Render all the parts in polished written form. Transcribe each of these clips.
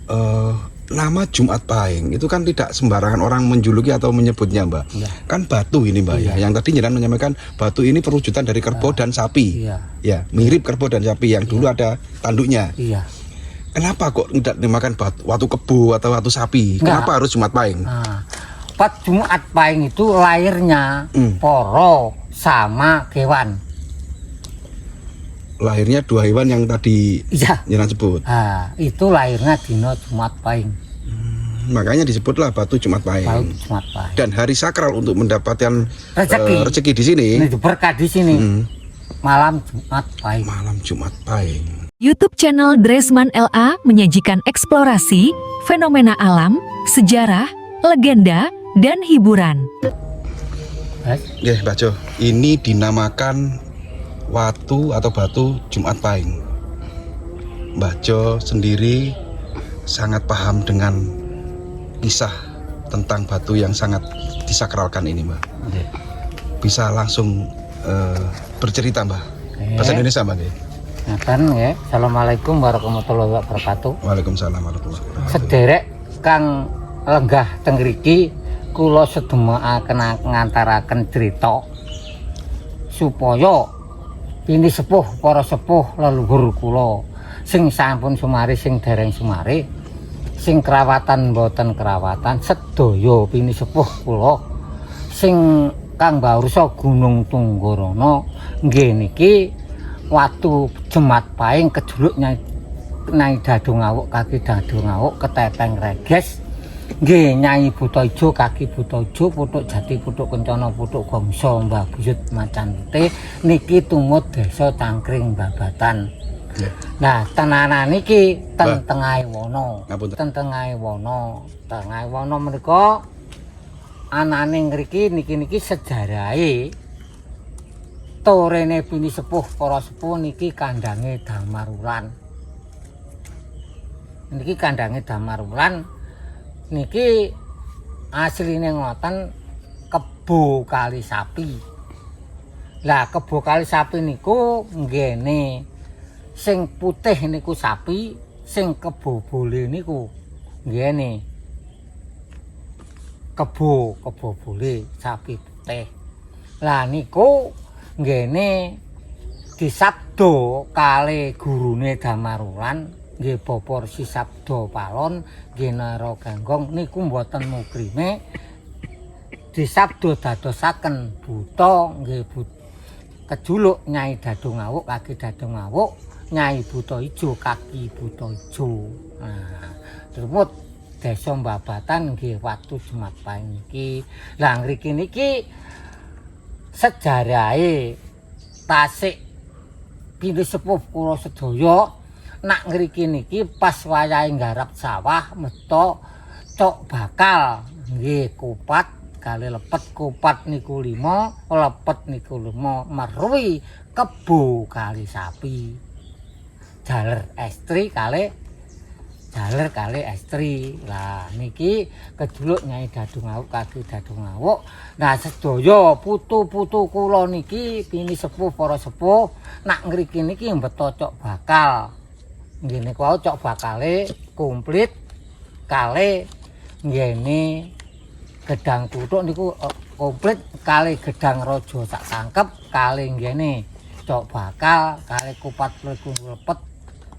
eh, nama Jumat Pahing itu kan tidak sembarangan orang menjuluki atau menyebutnya, Mbak. Iya. Kan batu ini, Mbak, ya. Yang tadi jenengan menyampaikan batu ini perwujudan dari kerbau dan sapi. Iya. Ya, mirip kerbau dan sapi yang dulu ada tanduknya. Iya. Kenapa kok tidak dimakan watu kebo atau watu sapi? Kenapa harus Jumat Pahing? Nah, pas Jumat Pahing itu lahirnya poro sama kewan. Lahirnya dua hewan yang tadi jenengan sebut. Nah, itu lahirnya dino Jumat Pahing. Makanya disebutlah batu Jumat Pahing. Jumat Pahing. Dan hari sakral untuk mendapatkan rezeki di sini. Ini berkah di sini. Malam Jumat Pahing. Malam Jumat Pahing. YouTube channel Dresman LA menyajikan eksplorasi, fenomena alam, sejarah, legenda, dan hiburan. Oke, Mbak Jo, ini dinamakan watu atau batu Jumat Pahing. Mbak Jo sendiri sangat paham dengan kisah tentang batu yang sangat disakralkan ini, Mbak. Bisa langsung bercerita, Mbak. Bahasa Indonesia, Mbak. Ya. Assalamualaikum warahmatullahi wabarakatuh. Waalaikumsalam warahmatullahi wabarakatuh. Sederek kang lenggah tengriki kula sedemaaken ngantaraken cerita supaya pini sepuh para sepuh leluhur kula sing sampun sumari sing dereng sumari sing kerawatan mboten kerawatan sedaya pini sepuh kula sing kang bawursa Gunung Tunggorana nggih niki watu Jumat Pahing kejuluk Nyai Dadung Ngawuk kaki Dadung Ngawuk ketepeng reges nggih Nyai Buta Ijo kaki Buta Ijo putuk Jati putuk Kencana putuk Gongso Mbah Buyut Macan Putih niki tumut desa Cangkring Babatan. Nah tenanan niki ten tengahing wana. Ten tengahing wana menika anane ngriki niki sejarahe torene pini sepuh para sepuh niki kandange Damarulan. Niki kandange Damarulan niki asline ngoten kebo kali sapi. Lah kebo kali sapi niku nggene sing putih niku sapi, sing kebo bole niku nggene kebo bole sapi putih. Lah niku nggene disabda kali gurune Damarulan nggih Bapa Resi Sabda Palon nggih Nara Ganggong niku mboten mukrime disabda dadosaken buta nggih kejuluk Nyai Dadung Ngawuk kaki Dadung Ngawuk Nyai Buta Ijo kaki Buta Ijo. Nah terus desa Babatan nggih watu Jumat Pahing niki. Lah ngriki niki sejarahe tasik pindho sepuh kula sedaya nak ngriki niki pas wayahe nggarap sawah meta cok bakal nggih kupat kali lepet kupat niku 5 lepet niku 5 merwi kebo kali sapi jaler estri kali jaler kali estri. Lah niki kejuluk Nyai Dadung Ngawuk kaki Dadung Ngawuk. Nah sedaya putu-putu kula niki pini sepuh para sepuh nak ngriki niki mbeta cok bakal. Nggih niku wau cok bakale komplit kali nggene gedang kuthuk niku komplit kali gedang raja sak sangkep kali nggene cok bakal kali kupat lepet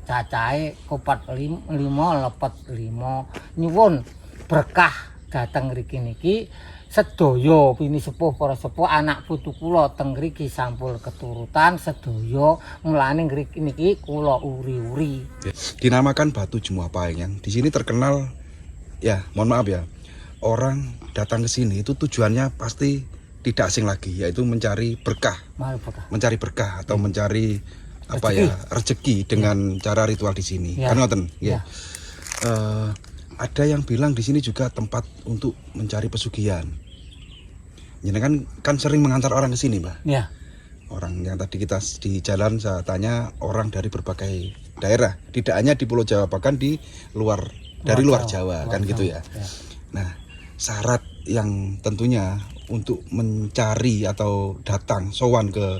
cacahe kupat 5 lepet 5 nyuwun berkah dhateng ngriki niki sedaya pini sepuh para sepuh anak putu kula teng ngriki sampun keturutan sedaya mulane ngriki niki kula uri-uri. Dinamakan batu Jumat Pahing yang di sini terkenal ya, mohon maaf ya. Orang datang ke sini itu tujuannya pasti tidak asing lagi, yaitu mencari berkah. Mencari berkah atau mencari apa rezeki. Ya rezeki dengan cara ritual di sini. Kan ngoten ya. Ada yang bilang di sini juga tempat untuk mencari pesugihan. Jenengan kan sering mengantar orang ke sini, Mbak. Iya. Orang yang tadi kita di jalan saya tanya orang dari berbagai daerah, tidak hanya di Pulau Jawa bahkan di luar dari luar Jawa kan gitu ya. Nah, syarat yang tentunya untuk mencari atau datang sowan ke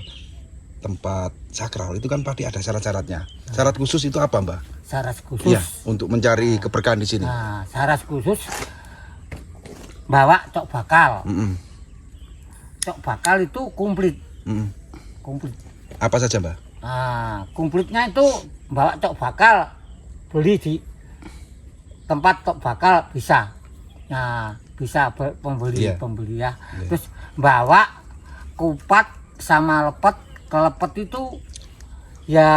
tempat sakral itu kan pasti ada syarat-syaratnya. Syarat khusus itu apa, Mbak? saras khusus. Iya, untuk mencari keberkahan di sini. Nah, saras khusus bawa cok bakal. Cok bakal itu komplit. Komplit. Apa saja, Mbah? Nah, komplitnya itu bawa cok bakal, beli di tempat cok bakal bisa. Nah, bisa pembeli Iya. pembeli ya. Iya. Terus bawa kupat sama lepet. Kelepet itu ya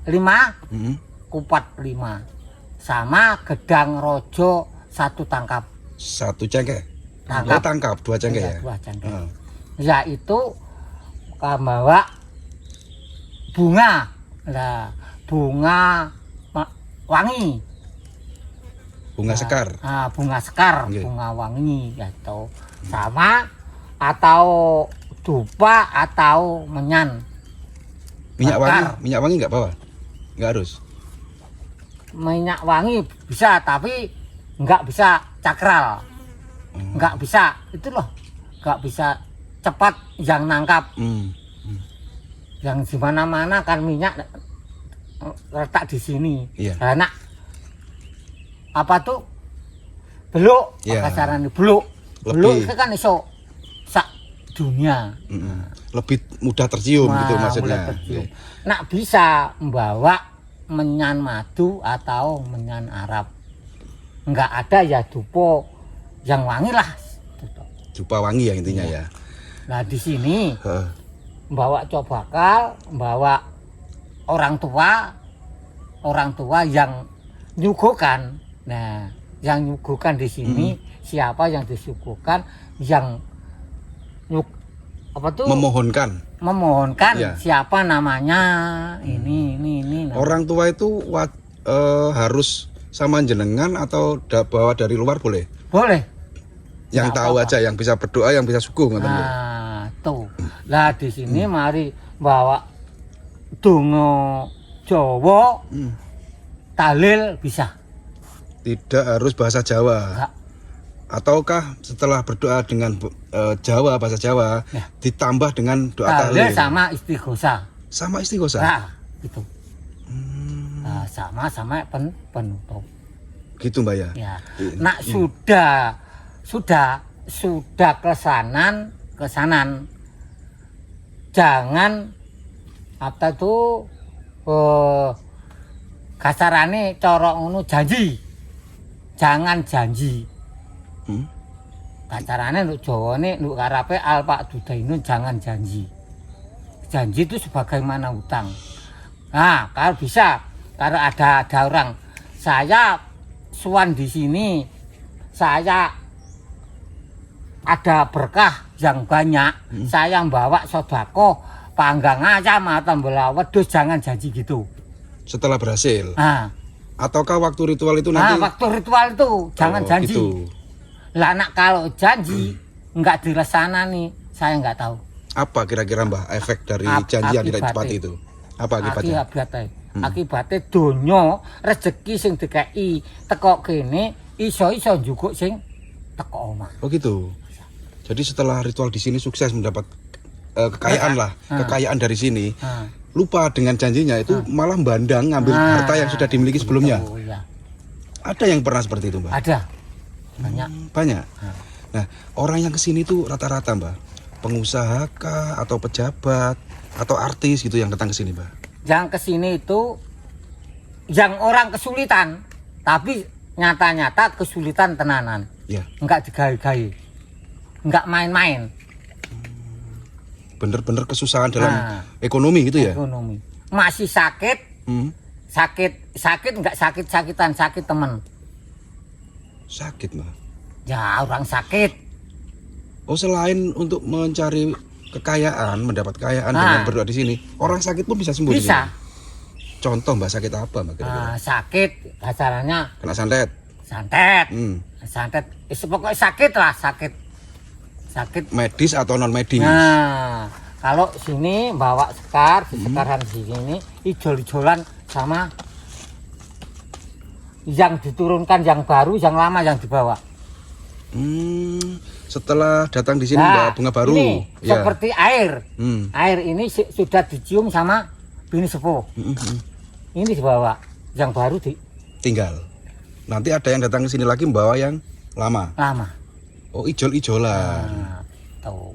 5, kupat 5, sama gedang rojo 1 tangkap. 1 cengkeh. Tangkap. Oh, tangkap 2 cengkeh ya. 2 cengkeh. Heeh. Ya itu bawa bunga. Nah, bunga wangi. Bunga sekar. Nah, bunga sekar, Nggih. bunga wangi gitu. Sama atau dupa atau menyan. Minyak bakar. wangi enggak bawa? Enggak harus. Minyak wangi bisa, tapi nggak bisa cakral. Nggak bisa, itu loh. Nggak bisa cepat yang nangkap. Yang di mana-mana kan minyak letak di sini. Iya. Nah, apa tuh? Beluk, Iya. kasarannya beluk. Beluk itu kan iso sak dunia. Lebih mudah tercium Wah, gitu maksudnya. mulai tercium. Oke. Nak bisa membawa menyan madu atau menyan Arab. Enggak ada ya dupo yang wangi lah. Dupa wangi ya intinya ya. Nah di sini Heeh. membawa cok bakal, membawa orang tua yang nyuguhkan. Nah, yang nyuguhkan di sini siapa yang disuguhkan, yang apa tuh? Memohonkan. Iya. Siapa namanya, ini. Nah. Orang tua itu harus sama jenengan atau bawa dari luar boleh? Boleh. Yang Nggak tahu apa-apa. aja, yang bisa berdoa, yang bisa suguh ngoten lho. Nah, tuh. Lah di sini mari bawa donga Jawa, tahlil bisa. Tidak harus bahasa Jawa. Enggak. Ataukah setelah berdoa dengan Jawa, bahasa Jawa, Ya. ditambah dengan doa Tahlil tahlil sama istighosah. sama istighosah? Nah, gitu. Nah, sama penutup. Gitu Mbak ya? Ya. Iya. Nak sudah kesanan. Jangan apa tuh kasarane cara ngono janji. Jangan janji. Kasarane nduk Jawane nduk karepe alpak dudainun jangan janji. Janji itu sebagaimana hutang. Nah, kalau bisa, kalau ada orang, saya suan di sini, saya ada berkah yang banyak, saya bawa sodako, panggang ayam atau belah wedhus, jangan janji gitu. Setelah berhasil. Nah, Ataukah waktu ritual itu nanti? waktu ritual itu jangan Oh, janji. gitu. Lah nak kalau janji nggak dilaksanakan, saya nggak tahu. Apa kira-kira Mbah efek dari janji yang tidak tepat Akibatnya. itu? Apa akibatnya? Akibatnya donya rezeki sing dikei teko kene iso-iso njukuk sing teko omah. Oh gitu. Jadi setelah ritual di sini sukses mendapat kekayaan lah, kekayaan dari sini. Lupa dengan janjinya itu malah bandang ngambil harta yang sudah dimiliki sebelumnya. Oh, iya. Ada yang pernah seperti itu, Mbak? Ada. Banyak. Banyak. Nah, orang yang kesini tuh rata-rata, Mbak, pengusaha kah atau pejabat atau artis gitu yang datang ke sini, Mbak? Yang kesini itu yang orang kesulitan, tapi nyata-nyata kesulitan tenanan. Ya, Enggak digawe-gawe. Enggak main-main. bener-bener kesusahan dalam Nah. ekonomi gitu ya? Ekonomi. Masih sakit, sakit enggak sakit-sakitan, sakit temen. Sakit, Mbak. Ya orang sakit. Oh, selain untuk mencari kekayaan, mendapat kekayaan dengan berdoa di sini, orang sakit pun bisa sembuh di Bisa. sini. Contoh, Mbak, sakit apa, Mbak, kira-kira? Sakit, acaranya Kena santet. santet. Hmm. Santet, pokoknya sakit lah, sakit. Medis atau non medis? Nah, kalau sini bawa sekar, di sekaran sini ijol-ijolan sama yang diturunkan, yang baru, yang lama yang dibawa. Setelah datang di sini Mbak, bunga baru. Ini Ya. seperti air. Air ini sudah dicium sama bini sepuh. Ini dibawa. Yang baru tinggal. Nanti ada yang datang ke sini lagi membawa yang lama. lama. Oh, ijol-ijolan. Nah, tuh.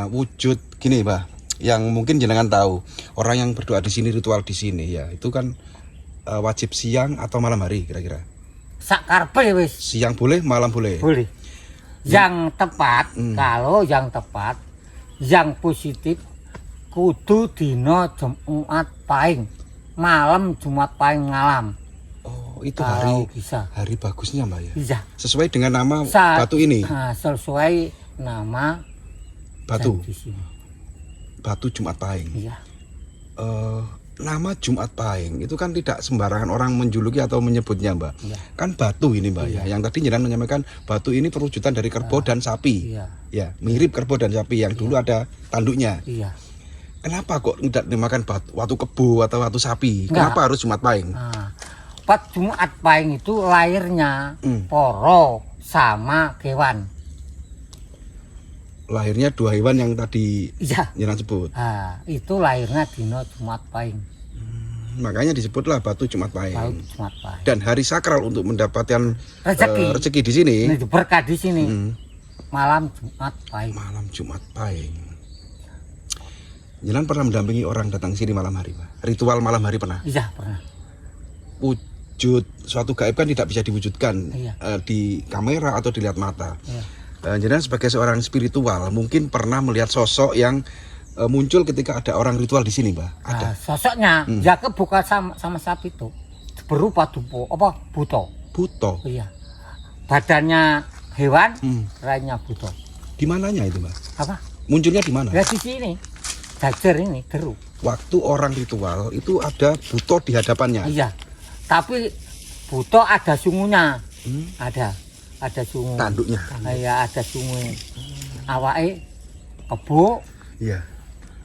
Wujud gini, Mbah. Yang mungkin jenengan tahu, orang yang berdoa di sini, ritual di sini ya, itu kan wajib siang atau malam hari kira-kira. Sakarpe wis. Siang boleh, malam boleh. Boleh. Yang tepat, kalau yang tepat, yang positif kudu dina Jumat Pahing. Malam Jumat Pahing ngalam. Oh, itu Kalau bisa. hari bagusnya, Mbak ya. Bisa. Sesuai dengan nama batu ini. Sesuai nama Batu. di sini. Batu Jumat Pahing. Iya. Nama Jumat Pahing itu kan tidak sembarangan orang menjuluki atau menyebutnya, Mbak. Iya. Kan batu ini, Mbak ya. Yang tadi jenengan menyampaikan batu ini perwujudan dari kerbau dan sapi. Iya. Ya, mirip kerbau dan sapi yang dulu ada tanduknya. Iya. Kenapa kok tidak dimakan watu kebo atau watu sapi? Enggak. Kenapa harus Jumat Pahing? Nah, pas Jumat Pahing itu lahirnya poro sama kewan. Lahirnya dua hewan yang tadi Iya. jenengan sebut. Nah, itu lahirnya dina Jumat Pahing. Makanya disebutlah batu Jumat Laut Pahing. Jumat Pahing. Dan hari sakral untuk mendapatkan Rezeki. di sini. Ini berkah di sini. Hmm, Malam Jumat Pahing. malam Jumat Pahing. Jenengan pernah mendampingi orang datang sini malam hari, Pak? Ritual malam hari pernah? Iya, pernah. Wujud suatu gaib kan tidak bisa diwujudkan Iya. di kamera atau dilihat mata. Iya. Jenengan sebagai seorang spiritual mungkin pernah melihat sosok yang muncul ketika ada orang ritual di sini, Mbak? Ada. Nah, sosoknya Jacob bukan sama sapi itu. Berupa buto. Buto. Iya. Badannya hewan, Hmm. lainnya buto. Di mananya itu, Mbak? Apa? Munculnya di mana? Ya di sini. Jajar ini, deru. Waktu orang ritual itu ada buto di hadapannya. Iya. Tapi buto ada sungunya. Ada sungu. Tanduknya. Iya, ada sungu. Awake kebo, Iya.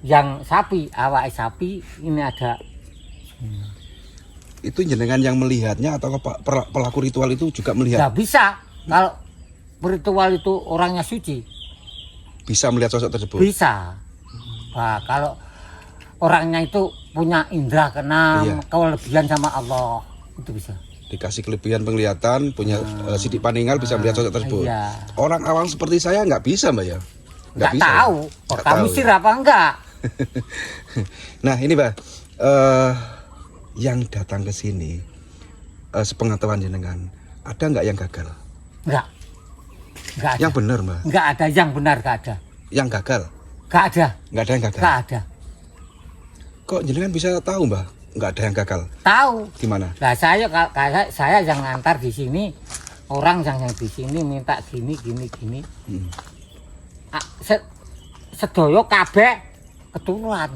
yang sapi, awake sapi ini ada. Itu jenengan yang melihatnya atau pelaku ritual itu juga melihat? Ya bisa. Kalau ritual itu orangnya suci, Bisa melihat sosok tersebut? bisa. Nah, kalau orangnya itu punya indera keenam, Iya. kelebihan sama Allah, itu bisa. Dikasih kelebihan penglihatan, punya sidik paningal, bisa melihat sosok tersebut. Iya. Orang awam seperti saya nggak bisa, Mbak ya? Nggak bisa. tahu. Nggak Kamu tahu, sih ya? apa enggak? Nah ini, Mbak, yang datang ke sini, sepengetahuan jenengan, ada nggak yang gagal? Enggak. Enggak ada. Yang benar, Mbak? Enggak ada yang benar, enggak ada. Yang gagal? Enggak ada. Nggak ada yang gagal? Enggak ada. Kok jenengan bisa tahu, Mbak? Nggak ada yang gagal? Tahu. Gimana? Nah, saya yang ngantar di sini, orang yang di sini minta gini. Sedoyo kabeh keturunan.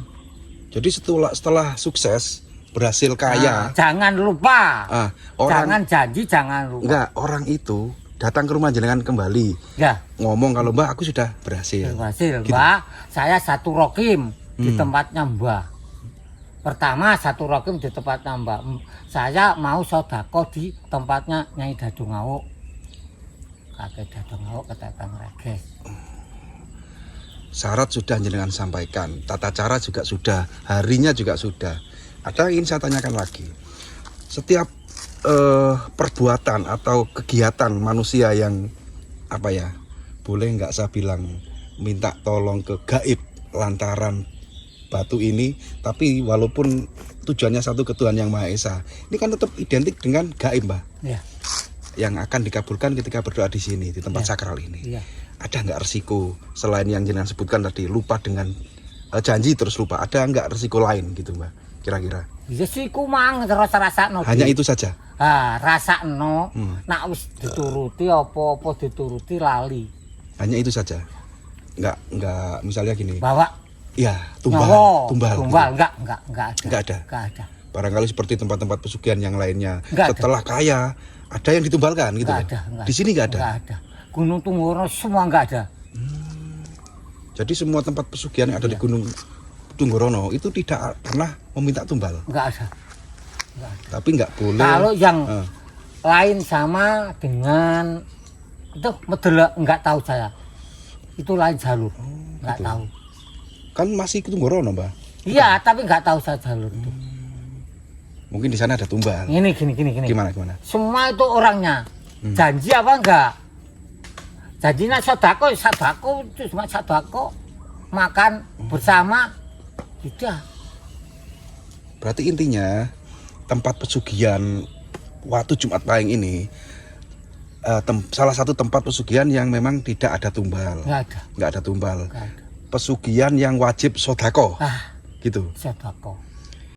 Jadi setelah sukses, berhasil kaya, Jangan lupa. Jangan orang janji, jangan lupa. enggak, orang itu datang ke rumah jenengan kembali, Ya, ngomong kalau Mbak aku sudah berhasil. berhasil, Gitu. Mbak. Saya satu rokim di tempatnya Mbak. Pertama satu rokim di tempatnya Mbak. Saya mau sodako di tempatnya Nyai Dadung Ngawuk. Kakek Dadung Ngawuk ketekang reges. Syarat sudah jenengan sampaikan, tata cara juga sudah, harinya juga sudah. Ada yang ingin saya tanyakan lagi. Setiap perbuatan atau kegiatan manusia yang apa ya, boleh nggak saya bilang minta tolong ke gaib lantaran batu ini, tapi walaupun tujuannya satu ke Tuhan Yang Maha Esa, ini kan tetap identik dengan gaib, Mbak. Ya, Yang akan dikabulkan ketika berdoa di sini, di tempat sakral ini. iya. Ada nggak resiko selain yang jenengan sebutkan tadi, lupa dengan janji terus lupa, ada nggak resiko lain gitu, Mbak, kira-kira? Ya sih kumang terus rasakno. Hanya itu saja? Rasakno. Nak wis dituruti apa dituruti lali. Hanya itu saja? Nggak misalnya gini, Bawa ya tumbal tumbal gitu. enggak ada. Nggak ada? Enggak ada. Barangkali seperti tempat-tempat pesugihan yang lainnya, Nggak ada. setelah kaya ada yang ditumbalkan gitu Enggak kan? ada. Di sini nggak ada? Enggak ada. Gunung Tunggoro semua enggak ada. Jadi semua tempat pesugihan yang ada di Gunung Tunggorono itu tidak pernah meminta tumbal, Enggak ada. Enggak ada. tapi nggak boleh. Kalau yang Eh, lain sama dengan itu medele enggak tahu saya. Itu lain jalur. Enggak gitu. tahu. kan masih ke Tunggorono, Mbak. Iya, tapi enggak tahu saya jalur itu. Mungkin di sana ada tumbal. Ini gini. Gimana? Semua itu orangnya. Janji apa enggak? Janjinya sodako itu cuma sodako. Makan bersama. Tidak. Berarti intinya tempat pesugihan waktu Jumat Pahing ini salah satu tempat pesugihan yang memang tidak ada tumbal. Enggak ada. Nggak ada tumbal. Enggak ada. Pesugihan yang wajib sodako. Ah, Gitu. sodako.